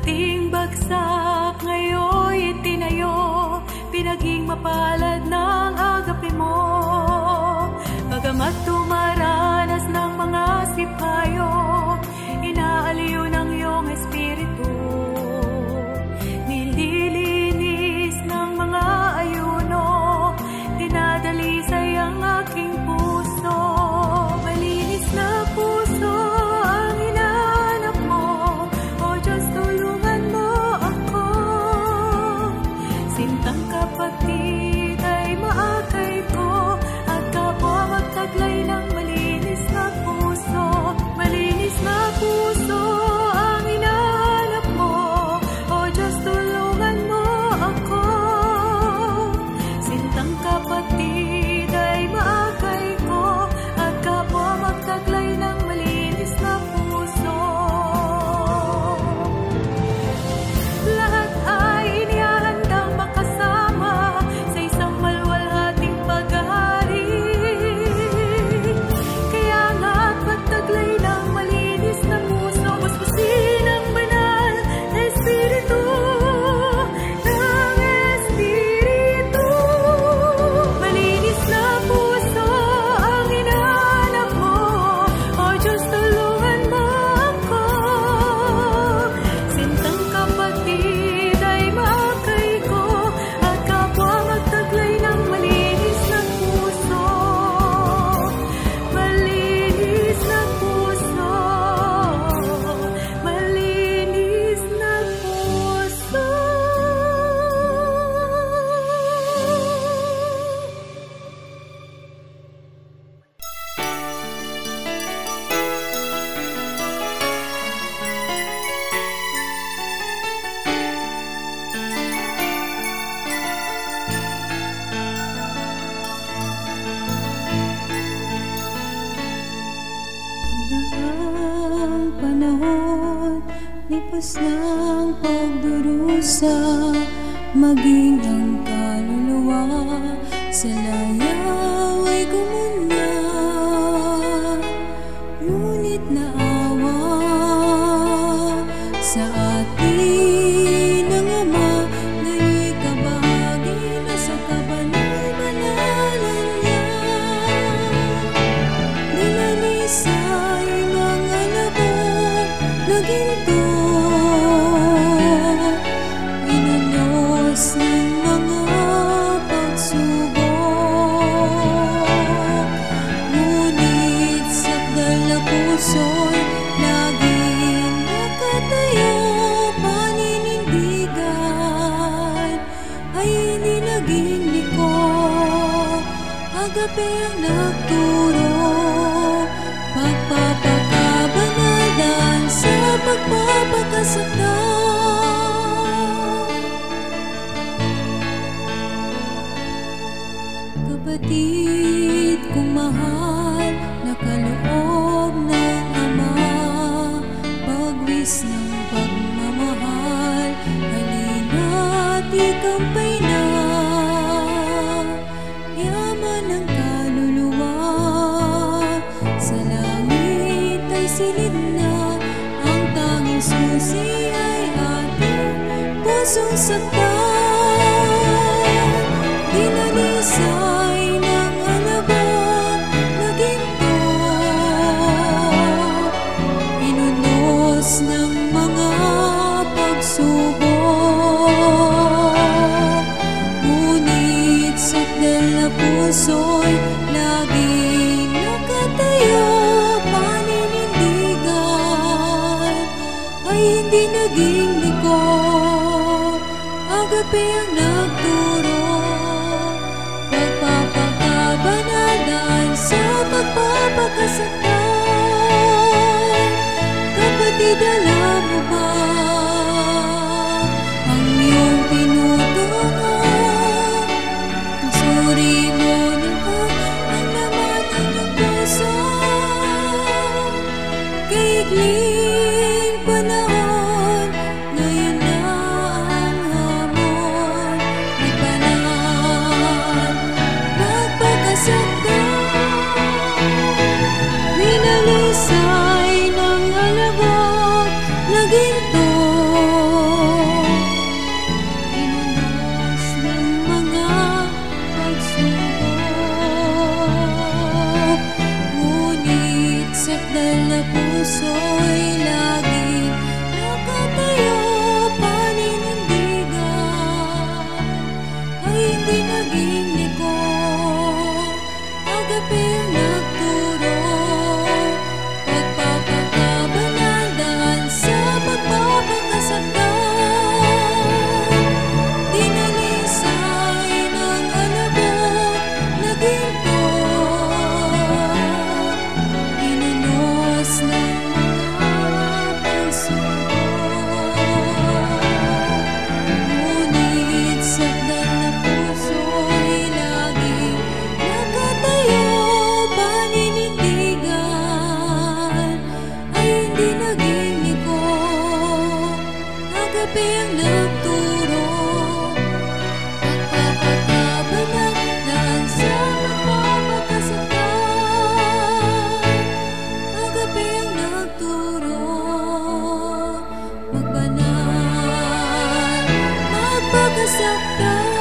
ating bagsak ngayon'y itinayo, pinaging mapalad ng agape mo. Bagamat tumaranas ng mga sipayo, inaaliw ng iyong espiritu. Nililinis ng mga ayuno, dinadalisay ang aking puso. Malinis na puso ang hinahanap mo, O Diyos, tulungan mo ako. Sintang kapatid ay maakay ko, at kapwa magtaglay ng malinis na puso. Malinis na puso ang hinahanap mo, O Diyos, tulungan mo ako. Sintang kapatid ay maakay ko, at kapwa magtaglay ng malinis na puso. Lahat ay inihahandang makasama sa isang maluwalhating paghahari. Kaya nga't magtaglay ng malinis na puso, busbusin ang banal na Espiritu ng Espiritu. Malinis na puso ang hinahanap mo, O Diyos, tulungan mo ako. Sintang kapatid ay maakay ko, at kapwa magtaglay ng malinis na puso. Malinis na puso, malinis na puso. Ang panahon, lipas ng pagdurusa, maging ang kaluluwa sa layaw ay gumanda. Ngunit naawa sa atin ng Ama, ngayon'y kabahagi na sa kabanal-banalan niya. Dinalisay ng alabok na ginto, inunos ng mga pagsubok. Ngunit sa dala puso'y laging nakatayo, paninindigan ay hindi naging liko. Agape ang nagturo, pagpapakabanalan sa pagpapakasaktan. Kapatid kong mahal, nakaloob ng Ama, pagwis ng pagmamahal, halina't ikampay na. Yaman ng kaluluwa, sa langit ay silid na, ang tanging susi ay ating pusong saktan. Dinalisay ng alabok na ginto, inunos ng mga pagsubok. Ngunit sa dala puso'y laging nakatayo, paninindigan ay hindi naging liko. Agape ang nagturo, pagpapakabanalan sa pagpapakasaktan. Kapatid, alam mo ba ang iyong tinutungan? Kasuri mo na ba ang laman ng iyong puso? Kaigling panahon, ngayon na ang hamon, magbanal, magpakasaktan. Minalisay ng alabok Agaping nagturo, nagpapakabanat sa magpapakasaktan. Agaping nagturo, magbanal, magpakasaktan.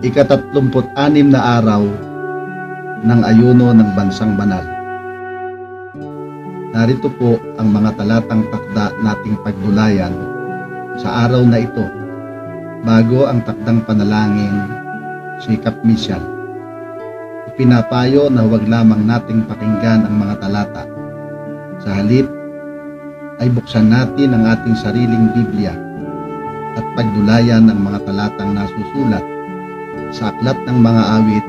Ika-36 na araw ng ayuno ng Bansang Banal. Narito po ang mga talatang takda nating pagdulayan sa araw na ito bago ang takdang panalangin sikap misyal. Ipinapayo na huwag lamang nating pakinggan ang mga talata. Sa halip ay buksan natin ang ating sariling Biblia at pagdulayan ang mga talatang nasusulat sa Aklat ng Mga Awit,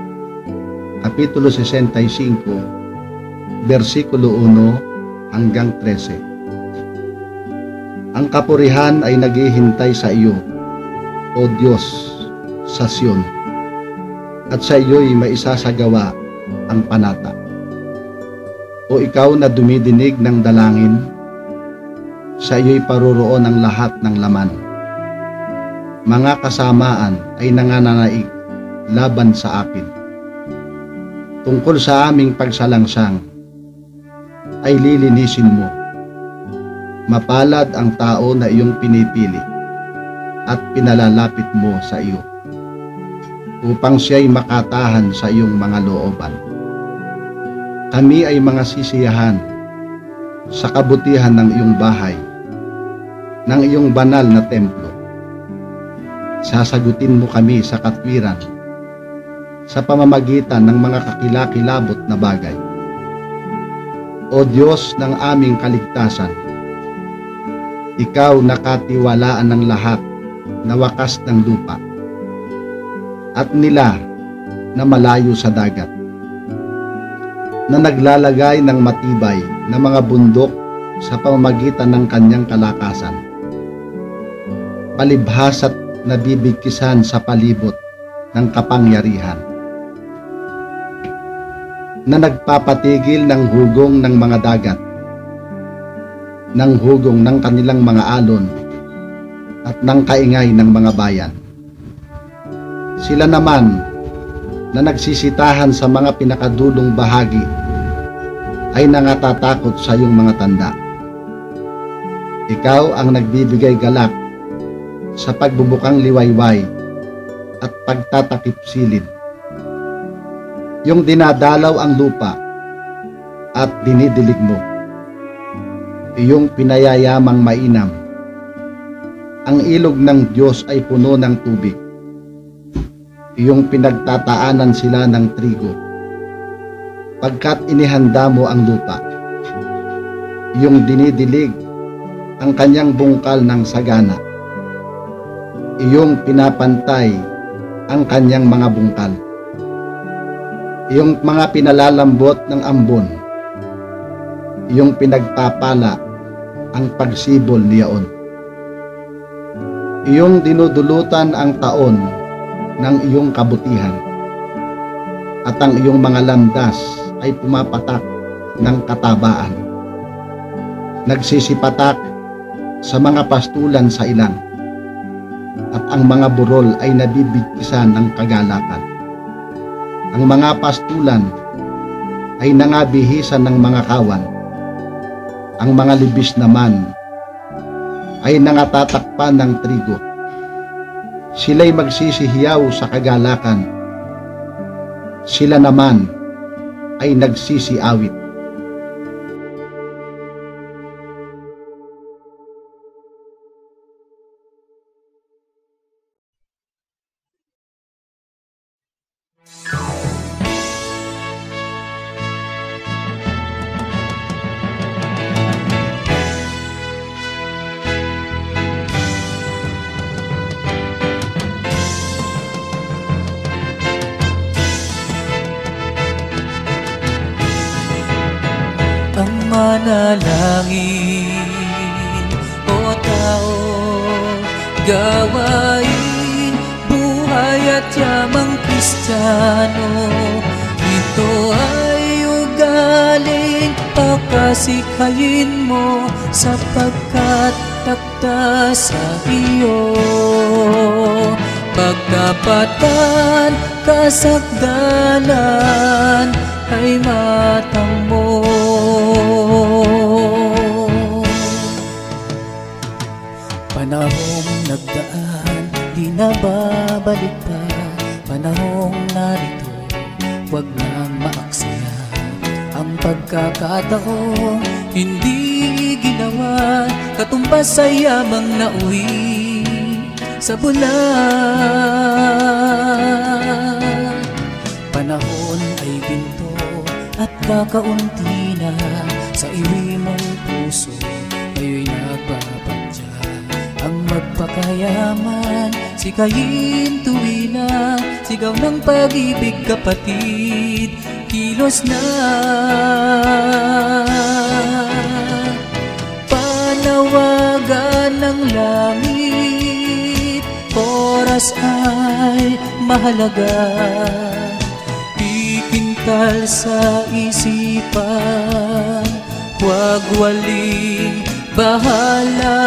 Kapitulo 65, versikulo 1 hanggang 13. Ang kapurihan ay naghihintay sa iyo, O Diyos, sa Sion, at sa iyo'y maisasagawa ang panata. O ikaw na dumidinig ng dalangin, sa iyo'y paroroon ang lahat ng laman. Mga kasamaan ay nangananaig laban sa akin. Tungkol sa aming pagsalangsang ay lilinisin mo. Mapalad ang tao na iyong pinipili at pinalalapit mo sa iyo, upang siya'y makatahan sa iyong mga looban. Kami ay mga sisiyahan sa kabutihan ng iyong bahay, ng iyong banal na templo. Sasagutin mo kami sa katwiran sa pamamagitan ng mga kakilakilabot na bagay. O Diyos ng aming kaligtasan, ikaw nakatiwalaan ng lahat na wakas ng lupa at nila na malayo sa dagat, na naglalagay ng matibay na mga bundok sa pamamagitan ng kanyang kalakasan, palibhasa't nabibigkisan sa palibot ng kapangyarihan, na nagpapatigil ng hugong ng mga dagat, ng hugong ng kanilang mga alon, at ng kaingay ng mga bayan. Sila naman na nagsisitahan sa mga pinakadulong bahagi ay nangatatakot sa iyong mga tanda. Ikaw ang nagbibigay galak sa pagbubukang liwayway at pagtatakip silid. Yung dinadalaw ang lupa at dinidilig mo. Iyong pinayayamang mainam. Ang ilog ng Diyos ay puno ng tubig. Iyong pinagtataanan sila ng trigo. Pagkat inihanda mo ang lupa, iyong dinidilig ang kanyang bungkal ng sagana. Iyong pinapantay ang kanyang mga bungkal. Iyong mga pinalalambot ng ambon, iyong pinagpapala ang pagsibol niyaon. Iyong dinudulutan ang taon ng iyong kabutihan, at ang iyong mga landas ay pumapatak ng katabaan. nagsisipatak sa mga pastulan sa ilang, at ang mga burol ay nabibigtisan ng kagalakan. Ang mga pastulan ay nangabihisan ng mga kawan. Ang mga libis naman ay nangatatakpan ng trigo. Sila'y magsisihiyaw sa kagalakan. Sila naman ay nagsisiawit. Ang manalangin, o tao, gawain, buhay at yamang Kristiyano. Ito ay ugaling pakasikhayin mo, sapagkat takda sa iyo. Pagtapatan, kasakdalan ay matamo. Panahong nagdaan, di na babalik pa. Panahong narito, wag nang maaksaya. Ang pagkakataong hindi ginawa, katumbas sa yamang nauwi sa bulan. Panahon ay ginto at kakaunti na sa iwi mong puso, ngayo'y nagbabadya. Ang magpakayaman, sikayin tuwina, sigaw ng pag-ibig kapatid, kilos na. Panawagan ng langit, oras ay mahalaga. Ikintal sa isipan, huwag waling bahala.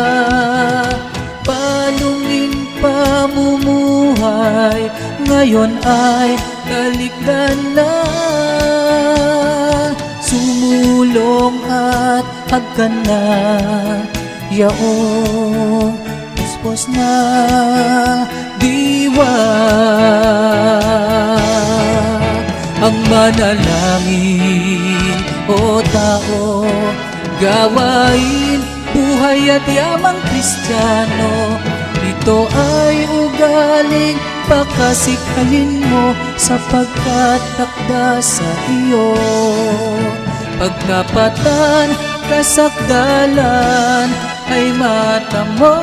Palungin pamumuhay, ngayon ay talikdan na. Sumulong at hagkan na, yaong puspos na diwa. Ang manalangin, o tao, gawain, buhay at yamang Kristiyano. Ito ay ugaling pakasikhayin mo, sapagkat takda sa iyo. Pagtapatan, kasakdalan ay matamo.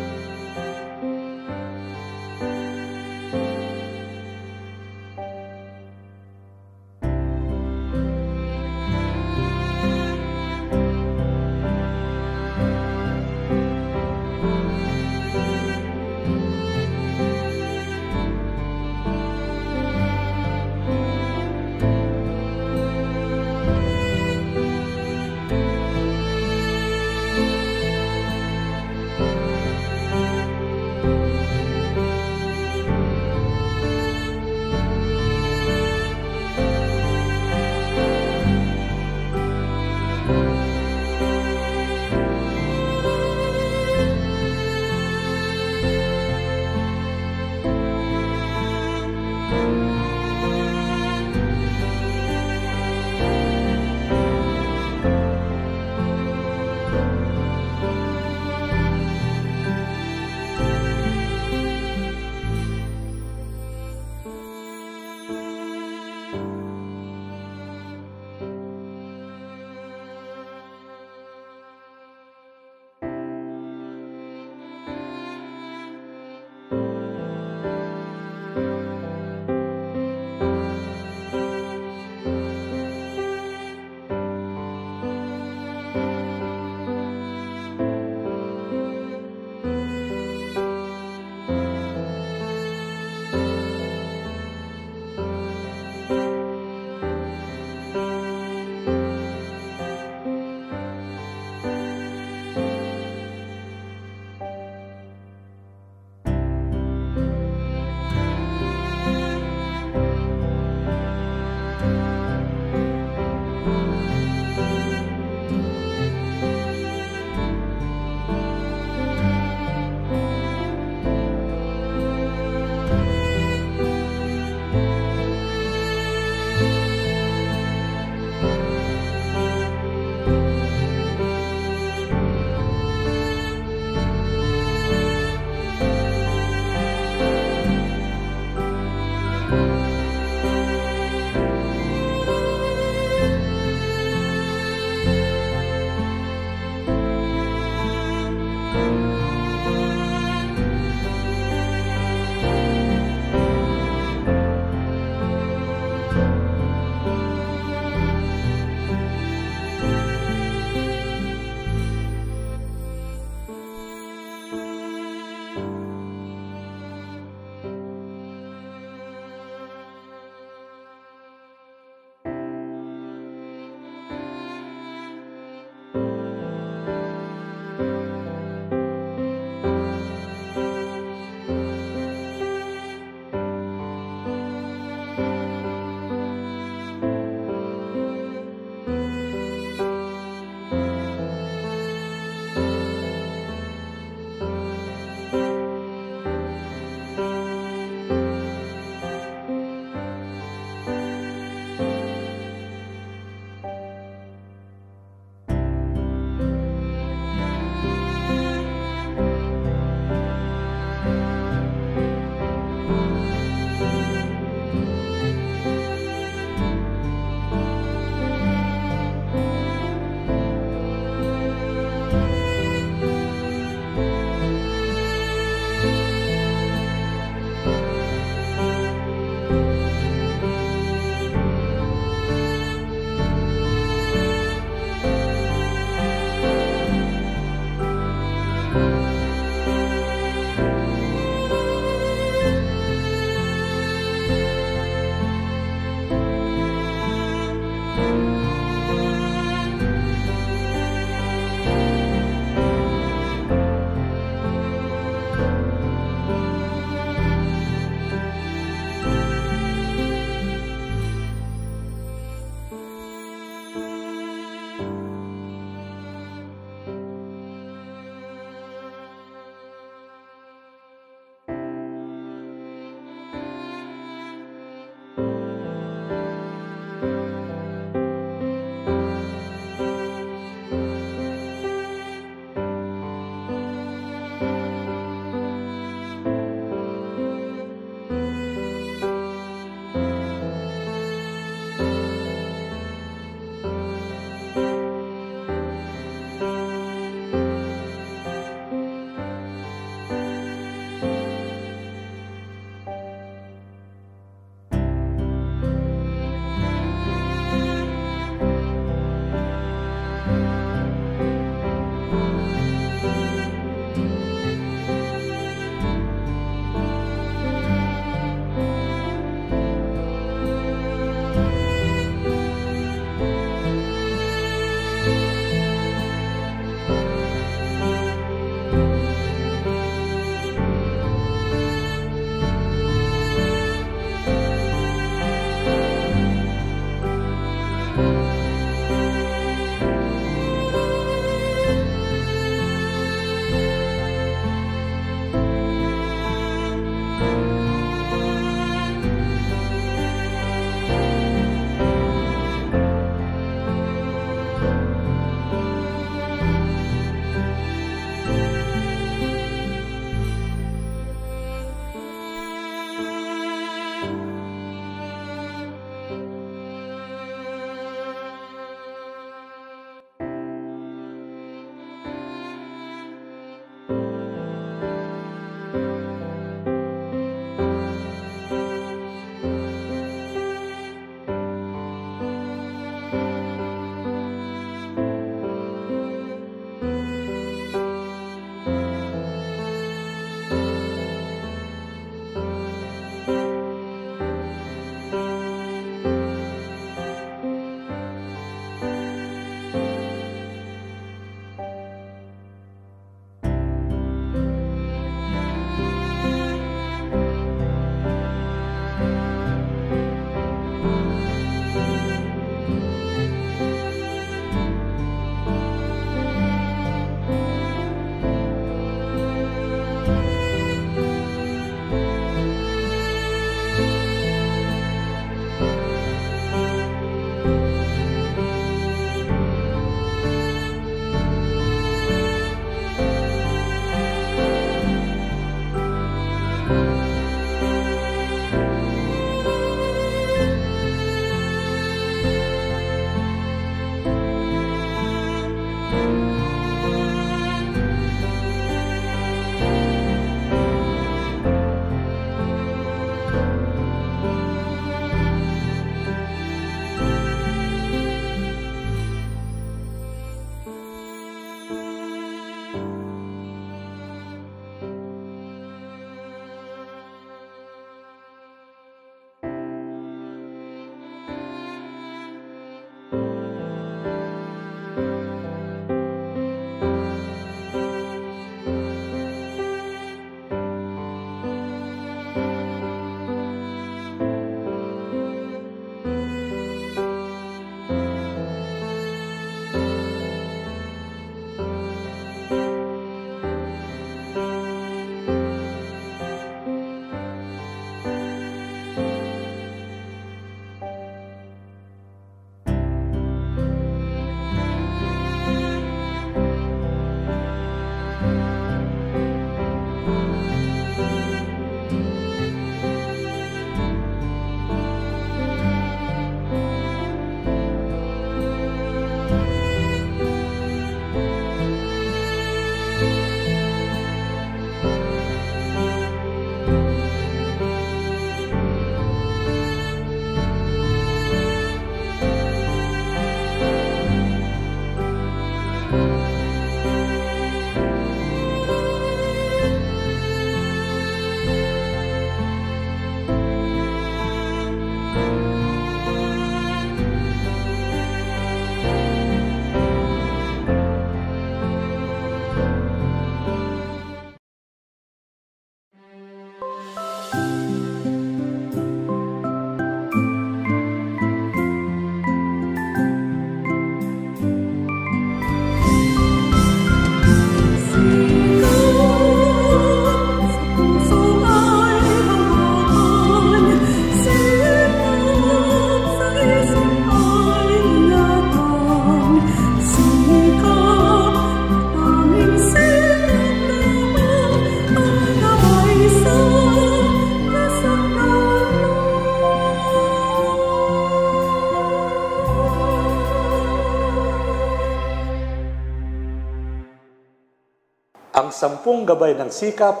ang 10 gabay ng sikap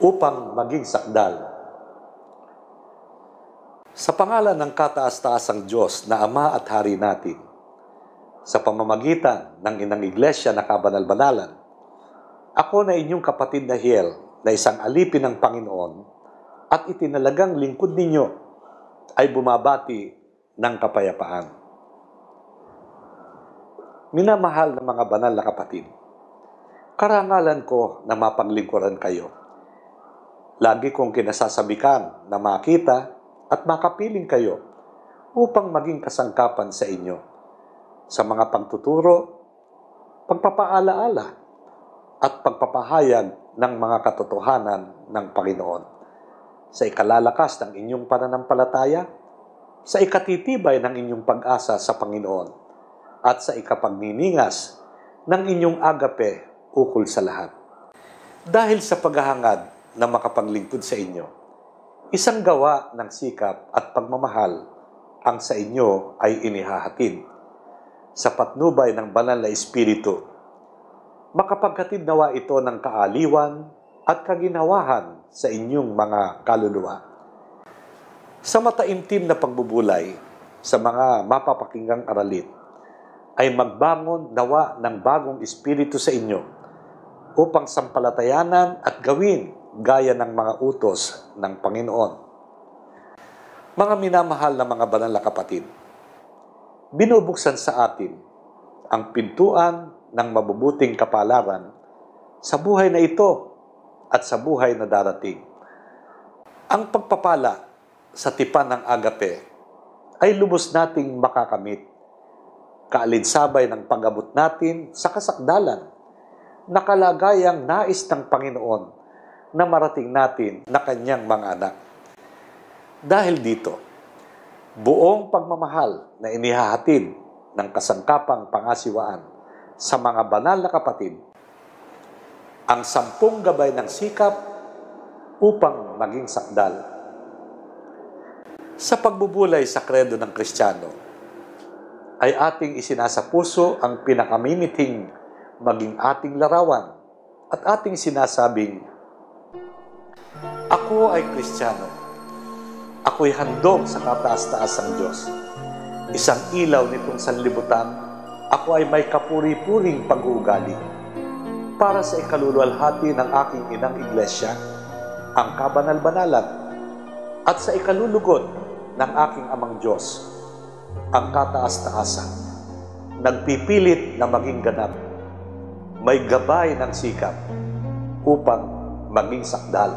upang maging sakdal. Sa pangalan ng kataas-taasang Diyos na Ama at Hari natin, sa pamamagitan ng Inang Iglesia na kabanal-banalan, ako na inyong kapatid na Hiel na isang alipin ng Panginoon at itinalagang lingkod ninyo ay bumabati ng kapayapaan. Minamahal na mga banal na kapatid, karangalan ko na mapaglingkuran kayo. Lagi kong kinasasabikan na makita at makapiling kayo upang maging kasangkapan sa inyo sa mga pagtuturo, pagpapaalaala at pagpapahayag ng mga katotohanan ng Panginoon sa ikalalakas ng inyong pananampalataya, sa ikatitibay ng inyong pag-asa sa Panginoon at sa ikapagniningas ng inyong agape ukol sa lahat. Dahil sa paghahangad na makapaglingkod sa inyo, isang gawa ng sikap at pagmamahal ang sa inyo ay inihahatid. Sa patnubay ng banal na Espiritu, makapaghatid nawa ito ng kaaliwan at kaginawahan sa inyong mga kaluluwa. Sa mataimtim na pagbubulay sa mga mapapakinggang aralit, ay magbangon nawa ng bagong espiritu sa inyo upang sampalatayanan at gawin gaya ng mga utos ng Panginoon. Mga minamahal na mga banal na kapatid, binubuksan sa atin ang pintuan ng mabubuting kapalaran sa buhay na ito at sa buhay na darating. Ang pagpapala sa tipan ng agape ay lubos nating makakamit, kaalinsabay ng pag-abot natin sa kasakdalan na kalagayang nais ng Panginoon na marating natin na kanyang mga anak. Dahil dito, buong pagmamahal na inihahatid ng kasangkapang pangasiwaan sa mga banal na kapatid, ang 10 gabay ng sikap upang maging sakdal. Sa pagbubulay sa kredo ng Kristiyano, ay ating isinasapuso ang pinakamimithing maging ating larawan at ating sinasabing, ako ay Kristiyano. Ako'y handog sa kataas-taasang Diyos. Isang ilaw nitong sanlibutan, ako ay may kapuri-puring pag-uugali. Para sa ikaluluwalhati ng aking inang iglesia, ang kabanal-banalan, at sa ikalulugod ng aking amang Diyos, ang kataas-taasan, nagpipilit na maging ganap, may gabay ng sikap upang maging sakdal.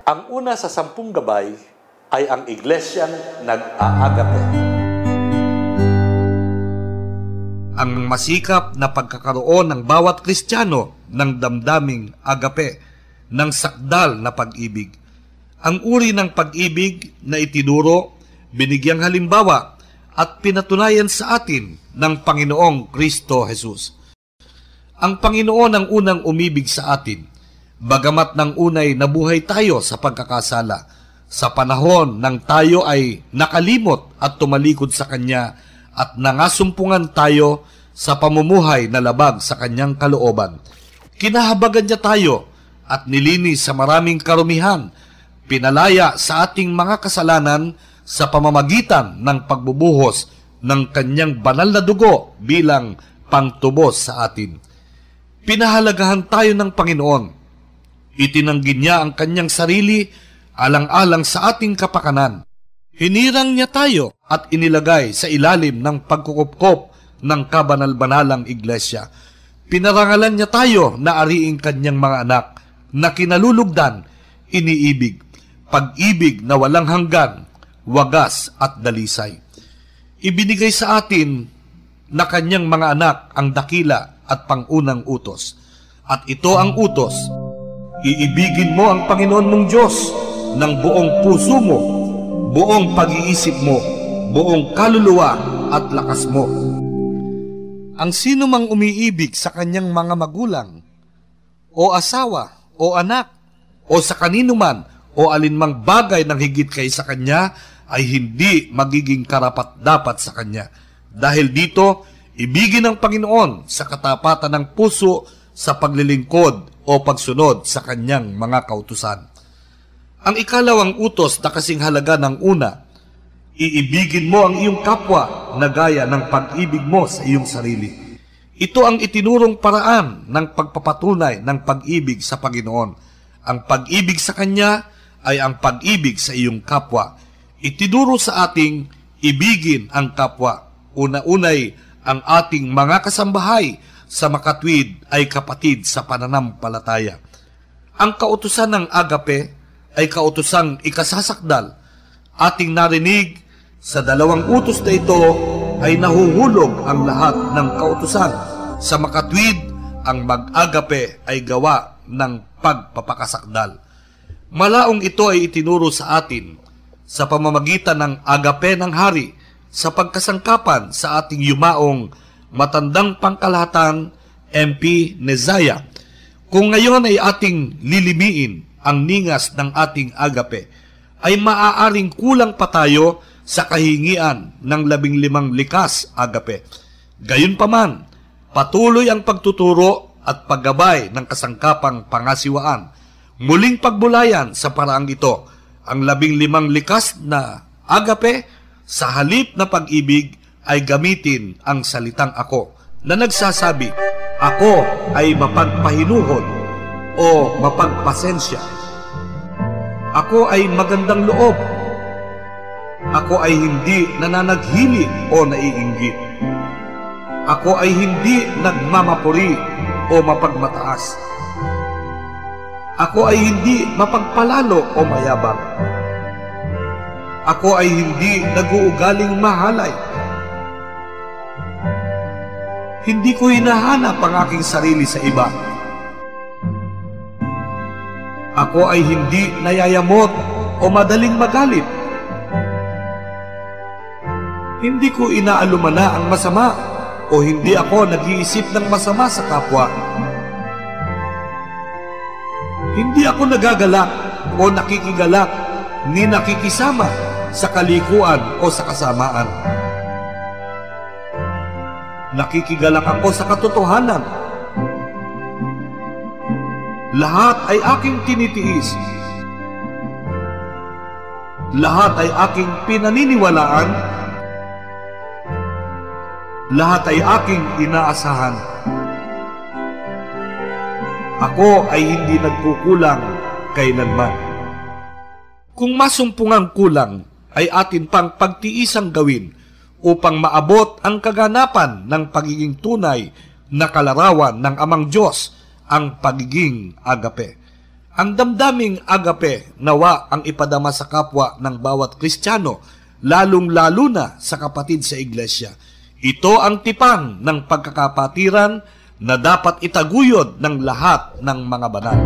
Ang una sa 10 gabay ay ang iglesyang nag-aagape. Ang masikap na pagkakaroon ng bawat Kristiyano ng damdaming agape, ng sakdal na pag-ibig. Ang uri ng pag-ibig na itinuro, binigyang halimbawa at pinatunayan sa atin ng Panginoong Kristo Jesus. Ang Panginoon ang unang umibig sa atin, bagamat ng unay nabuhay tayo sa pagkakasala, sa panahon nang tayo ay nakalimot at tumalikod sa Kanya at nangasumpungan tayo sa pamumuhay na labag sa Kanyang kalooban. Kinahabagan niya tayo at nilinis sa maraming karumihan, pinalaya sa ating mga kasalanan sa pamamagitan ng pagbubuhos ng Kanyang banal na dugo bilang pangtubos sa atin. Pinahalagahan tayo ng Panginoon. Itinanggi niya ang Kanyang sarili alang-alang sa ating kapakanan. Hinirang niya tayo at inilagay sa ilalim ng pagkukupkop ng kabanal-banalang iglesia. Pinarangalan niya tayo na ariing Kanyang mga anak na kinalulugdan, iniibig, pag-ibig na walang hanggan, wagas at dalisay. Ibinigay sa atin na Kanyang mga anak ang dakila at pangunang utos. At ito ang utos, iibigin mo ang Panginoon mong Diyos ng buong puso mo, buong pag-iisip mo, buong kaluluwa at lakas mo. Ang sino mang umiibig sa kanyang mga magulang, o asawa, o anak, o sa kanino man, o alinmang bagay ng higit kay sa kanya, ay hindi magiging karapat-dapat sa Kanya. Dahil dito, ibigin ng Panginoon sa katapatan ng puso sa paglilingkod o pagsunod sa Kanyang mga kautusan. Ang ikalawang utos na kasing halaga ng una, iibigin mo ang iyong kapwa na gaya ng pag-ibig mo sa iyong sarili. Ito ang itinurong paraan ng pagpapatunay ng pag-ibig sa Panginoon. Ang pag-ibig sa Kanya ay ang pag-ibig sa iyong kapwa. Itinuro sa ating ibigin ang kapwa. Una-unay, ang ating mga kasambahay sa makatwid ay kapatid sa pananampalataya. Ang kautusan ng agape ay kautusang ikasasakdal. Ating narinig sa dalawang utos na ito ay nahuhulog ang lahat ng kautusan. Sa makatwid, ang mag-agape ay gawa ng pagpapakasakdal. Malaong ito ay itinuro sa atin sa pamamagitan ng agape ng hari sa pagkasangkapan sa ating yumaong matandang pangkalahatan MP Nezaya. Kung ngayon ay ating lilimiin ang ningas ng ating agape, ay maaaring kulang pa tayo sa kahingian ng 15 likas agape. Gayunpaman, patuloy ang pagtuturo at paggabay ng kasangkapang pangasiwaan. Muling pagbulayan sa paraang ito ang 15 likas na agape. Sa halip na pag-ibig ay gamitin ang salitang ako na nagsasabi, ako ay mapagpahinuhod o mapagpasensya. Ako ay magandang loob. Ako ay hindi nananaghili o naiinggit. Ako ay hindi nagmamapuri o mapagmataas. Ako ay hindi mapagpalalo o mayabang. Ako ay hindi nag-uugaling mahalay. Hindi ko hinahanap ang aking sarili sa iba. Ako ay hindi nayayamot o madaling magalit. Hindi ko inaalumana ang masama o hindi ako nag-iisip ng masama sa kapwa. Hindi ako nagagalak o nakikigalak ni nakikisama sa kalikuan o sa kasamaan. Nakikigalak ako sa katotohanan. Lahat ay aking tinitiis. Lahat ay aking pinaniniwalaan. Lahat ay aking inaasahan. Ako ay hindi nagkukulang kailanman. Kung masumpungang kulang, ay atin pang pagtiisang gawin upang maabot ang kaganapan ng pagiging tunay na kalarawan ng Amang Diyos, ang pagiging agape. Ang damdaming agape nawa ang ipadama sa kapwa ng bawat Kristiyano, lalong-lalo na sa kapatid sa iglesia. Ito ang tipang ng pagkakapatiran na dapat itaguyod ng lahat ng mga banal.